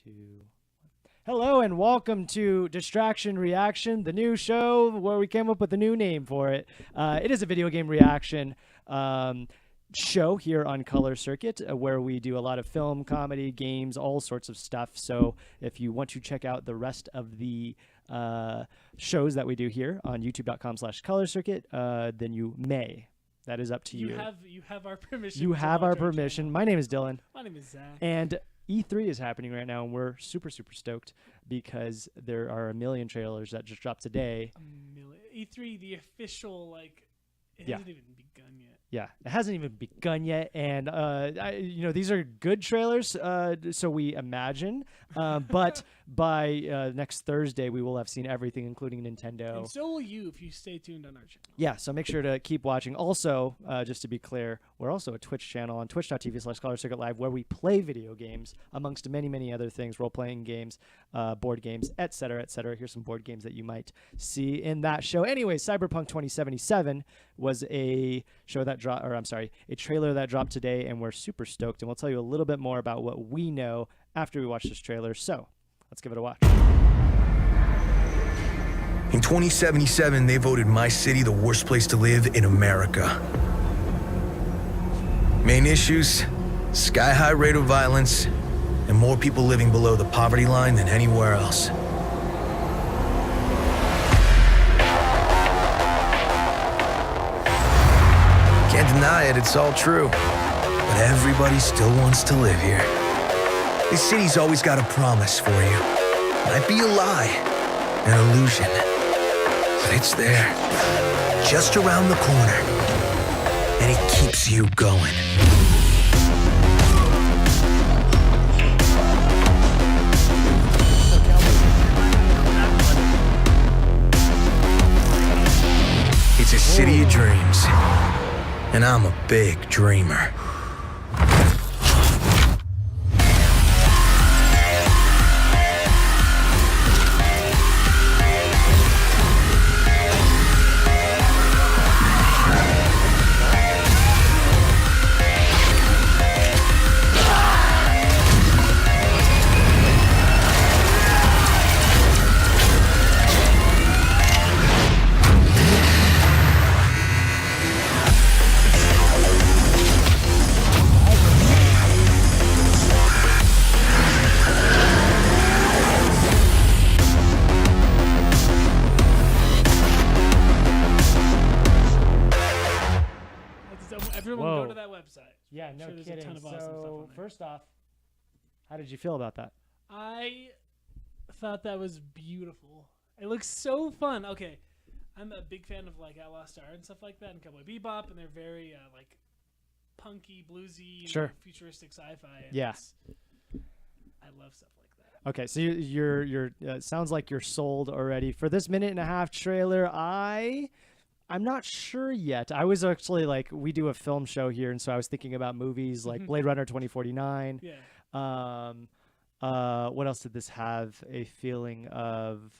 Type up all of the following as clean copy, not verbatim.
2. Hello and welcome to Distraction Reaction, the new show where we came up with a new name for it. It is a video game reaction show here on Color Circuit where we do a lot of film, comedy, games, all sorts of stuff. So if you want to check out the rest of the shows that we do here on youtube.com/Color Circuit, then you may. That is up to you. You have our permission. You have our permission. My name is Dylan. My name is Zach. And E3 is happening right now, and we're super stoked because there are a million trailers that just dropped today. E3, the official, it hasn't even begun yet. Yeah, it hasn't even begun yet, and these are good trailers, so we imagine. But by next Thursday, we will have seen everything, including Nintendo. And so will you if you stay tuned on our channel. Yeah, so make sure to keep watching. Also, just to be clear, we're also a Twitch channel on twitch.tv/Color Circuit Live where we play video games, amongst many other things, role-playing games, board games, etc., etc. Here's some board games that you might see in that show. Anyway, Cyberpunk 2077 was a trailer that dropped today, and we're super stoked, and we'll tell you a little bit more about what we know after we watch this trailer. So let's give it a watch. In 2077, they voted my city the worst place to live in America. Main issues, sky-high rate of violence, and more people living below the poverty line than anywhere else. Can't deny it, it's all true. But everybody still wants to live here. This city's always got a promise for you. Might be a lie, an illusion. But it's there, just around the corner. And it keeps you going. It's a city of dreams. And I'm a big dreamer. Everyone go to that website. Yeah, no kidding. kidding. A ton of awesome stuff on there. First off, how did you feel about that? I thought that was beautiful. It looks so fun. Okay, I'm a big fan of Outlaw Star and stuff like that, and Cowboy Bebop, and they're very punky, bluesy, Sure. futuristic sci-fi. Yeah. I love stuff like that. Okay, so you're sounds like you're sold already for this minute and a half trailer. I'm not sure yet. I was actually we do a film show here, and so I was thinking about movies like Blade Runner 2049. Yeah. What else did this have a feeling of?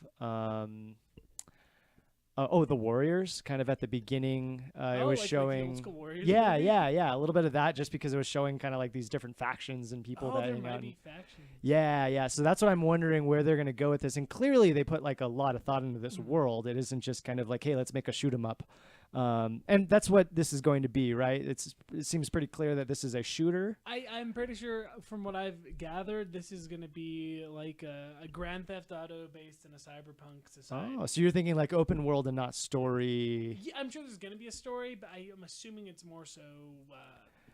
The Warriors, kind of at the beginning. It was showing. The old school Warriors yeah, movie? yeah, a little bit of that, just because it was showing kind of these different factions and people that they're hang out. mighty factions. Yeah. So that's what I'm wondering where they're gonna go with this. And clearly they put a lot of thought into this world. It isn't just kind of hey, let's make a shoot 'em up. And that's what this is going to be, right? It seems pretty clear that this is a shooter. I'm pretty sure, from what I've gathered, this is going to be a Grand Theft Auto based in a cyberpunk society. Oh, so you're thinking open world and not story. Yeah, I'm sure there's going to be a story, but I'm assuming it's more so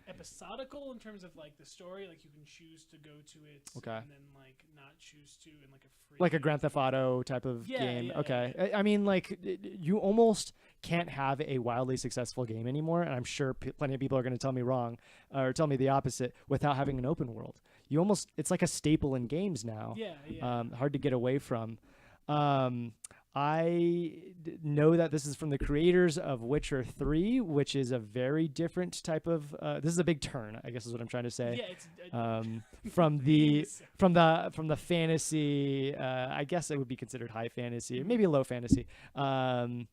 episodical in terms of the story. You can choose to go to it, Okay. and then not choose to in a free. Like a Grand Theft Auto type of game. Yeah, Okay. yeah. I mean, you almost can't have a wildly successful game anymore, and I'm sure plenty of people are going to tell me wrong or tell me the opposite, without having an open world. It's like a staple in games now. Yeah. Hard to get away from. I know that this is from the creators of Witcher 3, which is a very different type of. This is a big turn, I guess, is what I'm trying to say. Yeah, it's from the fantasy. I guess it would be considered high fantasy, maybe low fantasy. From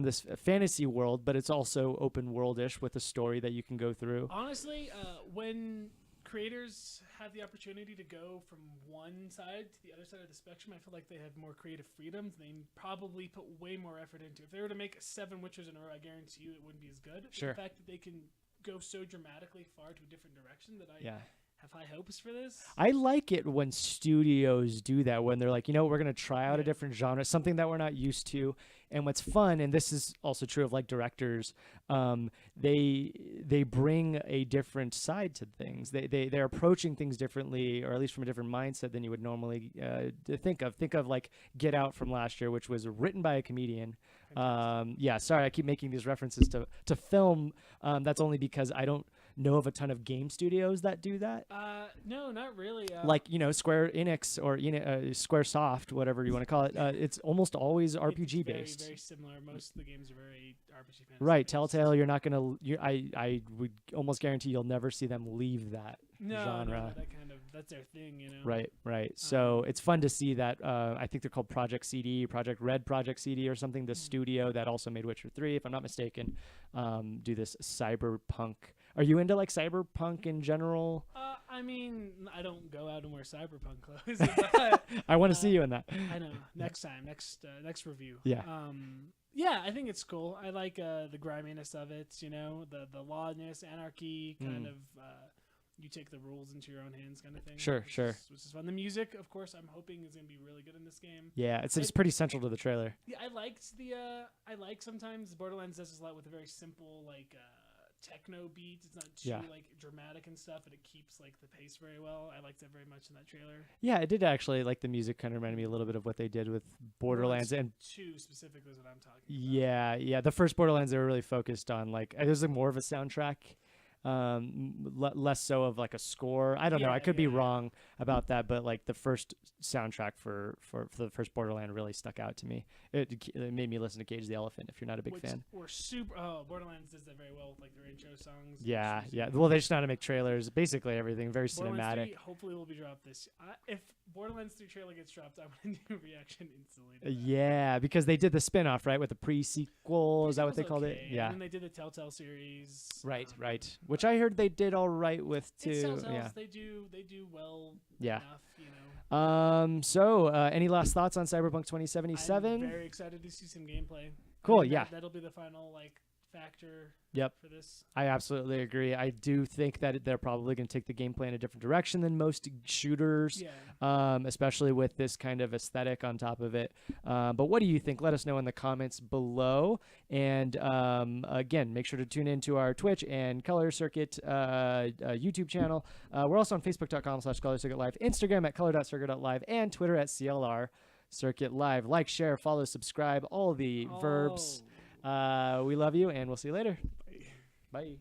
this fantasy world, but it's also open world-ish with a story that you can go through. honestly when creators have the opportunity to go from one side to the other side of the spectrum, I feel like they have more creative freedoms. They probably put way more effort into. If they were to make 7 Witchers in a row, I guarantee you it wouldn't be as good. Sure. The fact that they can go so dramatically far to a different direction that I Yeah. have high hopes for this. I like it when studios do that, when they're like, you know, we're going to try out a different genre, something that we're not used to. And what's fun, and this is also true of like directors, they bring a different side to things. They're approaching things differently, or at least from a different mindset than you would normally think of. Think of like Get Out from last year, which was written by a comedian. Yeah, sorry, I keep making these references to film. That's only because I don't know of a ton of game studios that do that. No, not really. Like, you know, Square Enix or Square Soft, whatever you want to call it. It's almost always RPG based. Very similar. Most of the games are very RPG based. Right, Telltale. You're not gonna. I would almost guarantee you'll never see them leave that genre. No, that's their thing, you know. Right. So it's fun to see that. I think they're called Project CD, Project CD, or something. The studio that also made Witcher 3, if I'm not mistaken, do this Cyberpunk. Are you into like Cyberpunk in general? I mean, I don't go out and wear Cyberpunk clothes. But, I want to see you in that. I know. Next time, next review. Yeah. Yeah, I think it's cool. I like the griminess of it. You know, the lawness, anarchy, kind of. You take the rules into your own hands, kind of thing. Sure. Which is fun. The music, of course, I'm hoping is going to be really good in this game. Yeah, it's pretty central to the trailer. Yeah, I like sometimes Borderlands does this a lot with a very simple like. Techno beats. It's not too like dramatic and stuff, but it keeps like the pace very well. I liked that very much in that trailer. Yeah, it did actually. Like the music kind of reminded me a little bit of what they did with Borderlands, and 2 specifically is what I'm talking about. Yeah. The first Borderlands, they were really focused on like there's like more of a soundtrack, less so of like a score. I don't know. I could be wrong about that, but like the first soundtrack for the first Borderland really stuck out to me. It made me listen to Cage the Elephant. If you're not a big fan, Borderlands does that very well with like their intro songs. Yeah. Well, they just know how to make trailers. Basically, everything very cinematic. 3 hopefully will be dropped this. If Borderlands 3 trailer gets dropped, I'm gonna do a reaction instantly. Yeah, because they did the spin-off, right, with the pre-sequel. Is that what they called it? Yeah. And then they did the Telltale series. Right. Which I heard they did all right with too. Yeah. They do well. Yeah. Enough, you know. So any last thoughts on Cyberpunk 2077? I'm very excited to see some gameplay. Cool. Yeah. That'll be the final like factor. Yep. For this. I absolutely agree. I do think that they're probably going to take the gameplay in a different direction than most shooters, especially with this kind of aesthetic on top of it. But what do you think? Let us know in the comments below. And again, make sure to tune into our Twitch and Color Circuit YouTube channel. We're also on Facebook.com/Color Circuit Live, Instagram at color.circuit.live, and Twitter at CLR Circuit Live. Like, share, follow, subscribe, all the verbs. We love you, and we'll see you later. Bye.